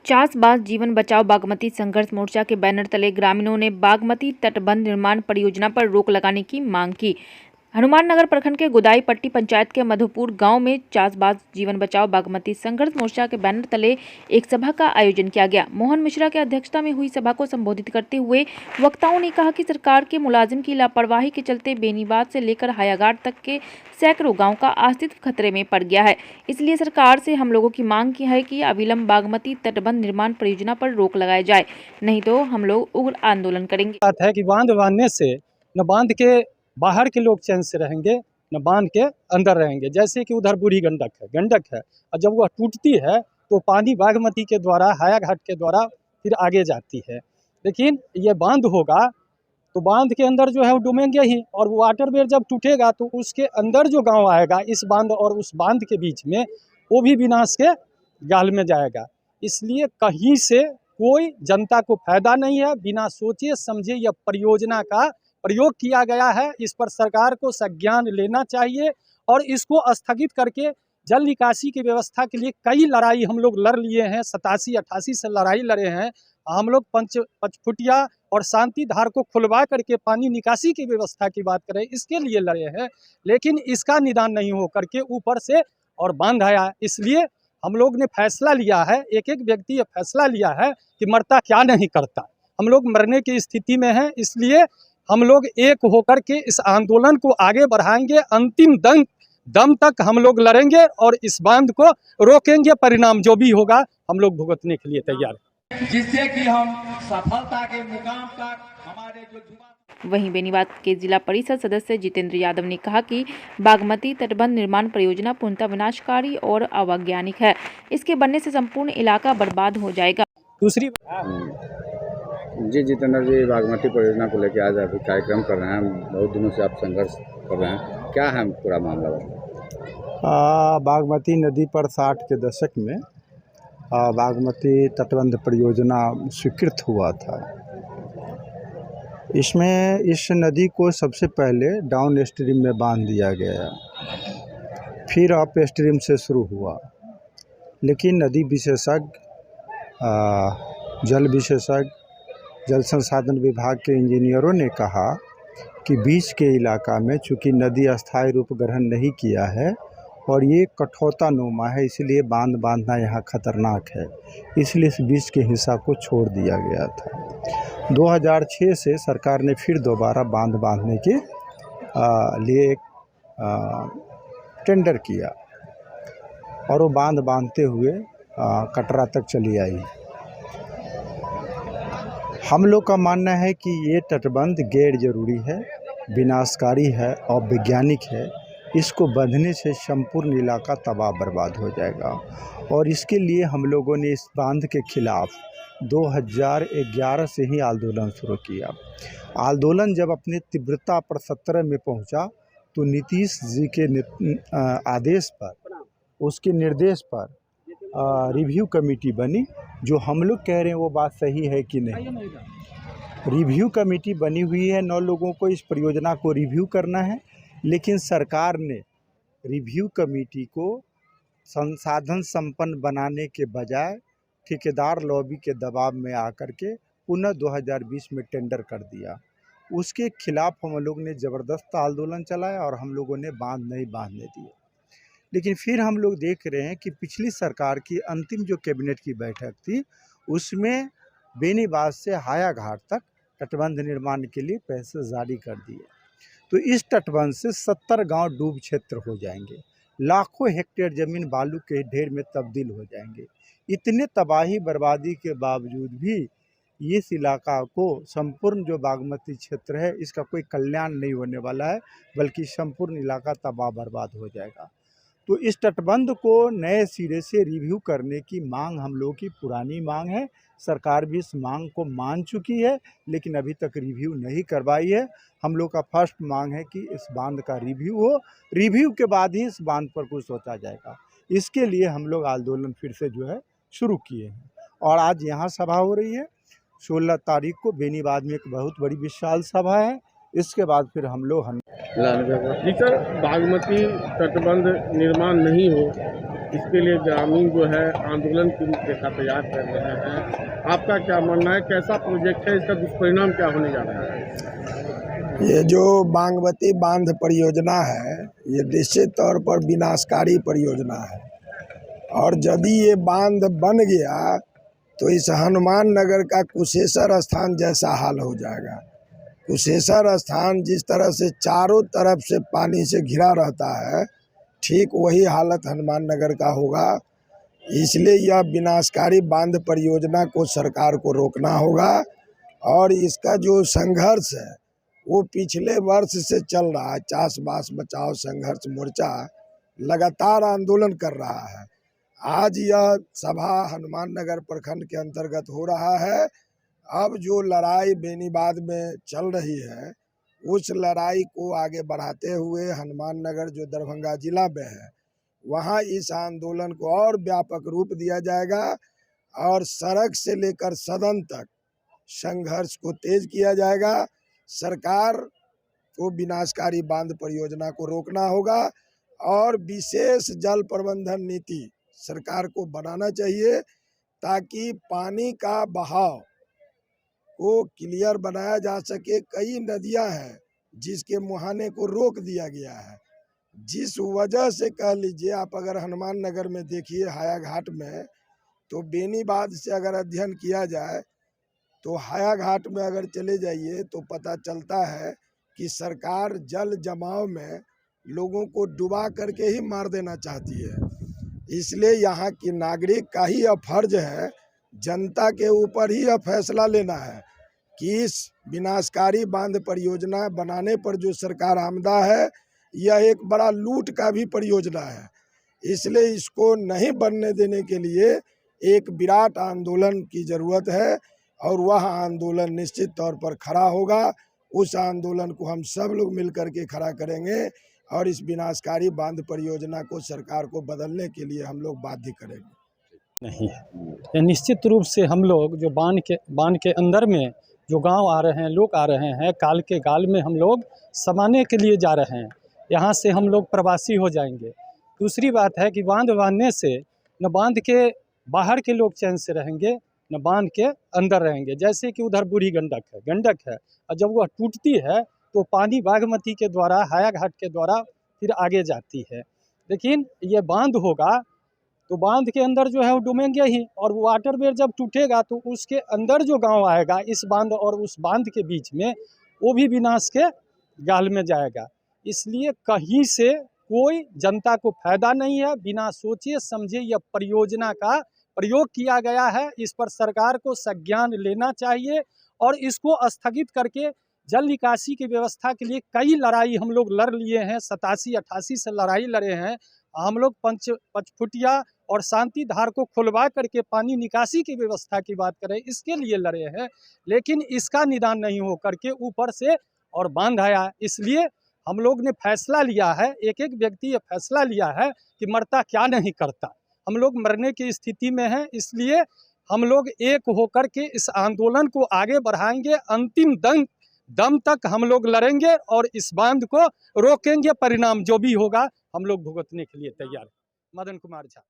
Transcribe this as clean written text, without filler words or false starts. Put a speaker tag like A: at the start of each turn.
A: चासबास जीवन बचाओ बागमती संघर्ष मोर्चा के बैनर तले ग्रामीणों ने बागमती तटबंध निर्माण परियोजना पर रोक लगाने की मांग की। हनुमाननगर प्रखंड के गुदाई पट्टी पंचायत के मधुपुर गांव में चासबास जीवन बचाओ बागमती संघर्ष मोर्चा के बैनर तले एक सभा का आयोजन किया गया। मोहन मिश्रा की अध्यक्षता में हुई सभा को संबोधित करते हुए वक्ताओं ने कहा कि सरकार के मुलाजिम की लापरवाही के चलते बेनीबाद से लेकर हायाघाट तक के सैकड़ों गाँव का अस्तित्व खतरे में पड़ गया है। इसलिए सरकार से हम लोगों की मांग की है कि अविलंब बागमती तटबंध निर्माण परियोजना पर रोक लगाई जाए, नहीं तो हम लोग उग्र आंदोलन करेंगे।
B: बात है कि बांध बांधने से न बांध के बाहर के लोग चैन से रहेंगे न बांध के अंदर रहेंगे। जैसे कि उधर बूढ़ी गंडक है और जब वह टूटती है तो पानी बागमती के द्वारा हायाघाट के द्वारा फिर आगे जाती है। लेकिन ये बांध होगा तो बांध के अंदर जो है वो डूबेंगे ही, और वाटर वेयर जब टूटेगा तो उसके अंदर जो गांव आएगा इस बांध और उस बांध के बीच में वो भी विनाश के गाल में जाएगा। इसलिए कहीं से कोई जनता को फायदा नहीं है। बिना सोचे समझे यह परियोजना का प्रयोग किया गया है। इस पर सरकार को संज्ञान लेना चाहिए और इसको स्थगित करके जल निकासी की व्यवस्था के लिए कई लड़ाई हम लोग लड़ लिए हैं। 87-88 से लड़ाई लड़े हैं हम लोग। पंचफुटिया और शांति धार को खुलवा करके पानी निकासी की व्यवस्था की बात करें इसके लिए लड़े हैं, लेकिन इसका निदान नहीं हो करके ऊपर से और बांध आया। इसलिए हम लोग ने फैसला लिया है, एक एक व्यक्ति ये फैसला लिया है कि मरता क्या नहीं करता। हम लोग मरने की स्थिति में हैं, इसलिए हम लोग एक होकर के इस आंदोलन को आगे बढ़ाएंगे। अंतिम दम तक हम लोग लड़ेंगे और इस बांध को रोकेंगे। परिणाम जो भी होगा हम लोग भुगतने के लिए तैयार हैं,
C: जिससे कि हम सफलता के मुकाम तक हमारे जो
A: वहीं बेनीबाद के जिला परिषद सदस्य जितेंद्र यादव ने कहा कि बागमती तटबंध निर्माण परियोजना पूर्णतः विनाशकारी और अवैज्ञानिक है। इसके बनने से संपूर्ण इलाका बर्बाद हो जाएगा।
B: दूसरी
D: जी जितेंद्र जी, बागमती परियोजना को लेकर आज अभी कार्यक्रम कर रहे हैं। बहुत दिनों से आप संघर्ष कर रहे हैं, क्या है पूरा मामला?
E: बागमती नदी पर 60 के दशक में बागमती तटबंध परियोजना स्वीकृत हुआ था। इसमें इस नदी को सबसे पहले डाउन स्ट्रीम में बांध दिया गया, फिर अप स्ट्रीम से शुरू हुआ। लेकिन नदी विशेषज्ञ, जल विशेषज्ञ, जल संसाधन विभाग के इंजीनियरों ने कहा कि बीच के इलाका में चूँकि नदी अस्थायी रूप ग्रहण नहीं किया है और ये कठोता नुमा है, इसलिए बांध बांधना यहाँ खतरनाक है, इसलिए इस बीच के हिस्सा को छोड़ दिया गया था। 2006 से सरकार ने फिर दोबारा बांध बांधने के लिए एक टेंडर किया और वो बांध बांधते हुए कटरा तक चली आई। हम लोग का मानना है कि ये तटबंध गैर जरूरी है, विनाशकारी है और वैज्ञानिक है। इसको बंधने से संपूर्ण इलाका तबाह बर्बाद हो जाएगा और इसके लिए हम लोगों ने इस बांध के खिलाफ 2011 से ही आंदोलन शुरू किया। आंदोलन जब अपनी तीव्रता पर 17 में पहुंचा तो नीतीश जी के आदेश पर, उसके निर्देश पर रिव्यू कमेटी बनी। जो हम लोग कह रहे हैं वो बात सही है कि नहीं। रिव्यू कमेटी बनी हुई है, 9 लोगों को इस परियोजना को रिव्यू करना है, लेकिन सरकार ने रिव्यू कमेटी को संसाधन संपन्न बनाने के बजाय ठेकेदार लॉबी के दबाव में आकर के पुनः 2020 में टेंडर कर दिया। उसके खिलाफ हम लोग ने ज़बरदस्त आंदोलन चलाया और हम लोगों ने बांध नहीं बांधने दिए। लेकिन फिर हम लोग देख रहे हैं कि पिछली सरकार की अंतिम जो कैबिनेट की बैठक थी उसमें बेनीबाद से हायाघाट तक तटबंध निर्माण के लिए पैसे जारी कर दिए। तो इस तटबंध से 70 गांव डूब क्षेत्र हो जाएंगे, लाखों हेक्टेयर ज़मीन बालू के ढेर में तब्दील हो जाएंगे। इतने तबाही बर्बादी के बावजूद भी इस इलाका को, संपूर्ण जो बागमती क्षेत्र है, इसका कोई कल्याण नहीं होने वाला है, बल्कि संपूर्ण इलाका तबाह बर्बाद हो जाएगा। तो इस तटबंध को नए सिरे से रिव्यू करने की मांग हम लोगों की पुरानी मांग है। सरकार भी इस मांग को मान चुकी है, लेकिन अभी तक रिव्यू नहीं करवाई है। हम लोग का फर्स्ट मांग है कि इस बांध का रिव्यू हो, रिव्यू के बाद ही इस बांध पर कुछ सोचा जाएगा। इसके लिए हम लोग आंदोलन फिर से जो है शुरू किए हैं और आज यहाँ सभा हो रही है। 16 तारीख को बेनीबाद में एक बहुत बड़ी विशाल सभा है। इसके बाद फिर हम लोग
F: जी सर, बागमती तटबंध निर्माण नहीं हो इसके लिए ग्रामीण जो है आंदोलन की रूपरेखा तैयार कर रहे हैं। आपका क्या मानना है, कैसा प्रोजेक्ट है, इसका दुष्परिणाम क्या होने जा रहा है?
G: ये जो बागमती बांध परियोजना है, ये निश्चित तौर पर विनाशकारी परियोजना है और यदि ये बांध बन गया तो इस हनुमान नगर का कुशेश्वर स्थान जैसा हाल हो जाएगा। कुशेश्वर स्थान जिस तरह से चारों तरफ से पानी से घिरा रहता है, ठीक वही हालत हनुमान नगर का होगा। इसलिए यह विनाशकारी बांध परियोजना को सरकार को रोकना होगा और इसका जो संघर्ष है वो पिछले वर्ष से चल रहा है। चाषबास बचाओ संघर्ष मोर्चा लगातार आंदोलन कर रहा है। आज यह सभा हनुमान नगर प्रखंड के अंतर्गत हो रहा है। अब जो लड़ाई बेनीबाद में चल रही है, उस लड़ाई को आगे बढ़ाते हुए हनुमान नगर जो दरभंगा जिला में है, वहाँ इस आंदोलन को और व्यापक रूप दिया जाएगा और सड़क से लेकर सदन तक संघर्ष को तेज किया जाएगा। सरकार को विनाशकारी बांध परियोजना को रोकना होगा और विशेष जल प्रबंधन नीति सरकार को बनाना चाहिए ताकि पानी का बहाव को क्लियर बनाया जा सके। कई नदियां हैं जिसके मुहाने को रोक दिया गया है, जिस वजह से कह लीजिए आप अगर हनुमान नगर में देखिए हाया घाट में, तो बेनीबाद से अगर अध्ययन किया जाए तो हाया घाट में अगर चले जाइए तो पता चलता है कि सरकार जल जमाव में लोगों को डुबा करके ही मार देना चाहती है। इसलिए यहाँ की नागरिक का ही अब फर्ज है, जनता के ऊपर ही अब फैसला लेना है कि इस विनाशकारी बांध परियोजना बनाने पर जो सरकार आमदा है, यह एक बड़ा लूट का भी परियोजना है। इसलिए इसको नहीं बनने देने के लिए एक विराट आंदोलन की ज़रूरत है और वह आंदोलन निश्चित तौर पर खड़ा होगा। उस आंदोलन को हम सब लोग मिलकर के खड़ा करेंगे और इस विनाशकारी बांध परियोजना को सरकार को बदलने के लिए हम लोग बाध्य करेंगे।
B: नहीं है, ये निश्चित रूप से हम लोग जो बांध के अंदर में जो गांव आ रहे हैं, लोग आ रहे हैं, काल के गाल में हम लोग समाने के लिए जा रहे हैं। यहाँ से हम लोग प्रवासी हो जाएंगे। दूसरी बात है कि बांध बांधने से न बांध के बाहर के लोग चैन से रहेंगे, न बांध के अंदर रहेंगे। जैसे कि उधर बूढ़ी गंडक है और जब वह टूटती है तो पानी बागमती के द्वारा, हाया घाट के द्वारा फिर आगे जाती है। लेकिन ये बांध होगा तो बांध के अंदर जो है वो डूबेंगे ही, और वो वाटरवे जब टूटेगा तो उसके अंदर जो गांव आएगा इस बांध और उस बांध के बीच में, वो भी विनाश के गाल में जाएगा। इसलिए कहीं से कोई जनता को फायदा नहीं है। बिना सोचे समझे यह परियोजना का प्रयोग किया गया है। इस पर सरकार को संज्ञान लेना चाहिए और इसको स्थगित करके जल निकासी की व्यवस्था के लिए कई लड़ाई हम लोग लड़ लिए हैं। 87-88 से लड़ाई लड़े हैं हम लोग। पचफुटिया और शांति धार को खुलवा करके पानी निकासी की व्यवस्था की बात करें, इसके लिए लड़े हैं। लेकिन इसका निदान नहीं हो करके ऊपर से और बांध आया। इसलिए हम लोग ने फैसला लिया है, एक एक व्यक्ति ये फैसला लिया है कि मरता क्या नहीं करता। हम लोग मरने की स्थिति में हैं। इसलिए हम लोग एक होकर के इस आंदोलन को आगे बढ़ाएंगे। अंतिम दम तक हम लोग लड़ेंगे और इस बांध को रोकेंगे। परिणाम जो भी होगा हम लोग भुगतने के लिए तैयार हैं। मदन कुमार झा।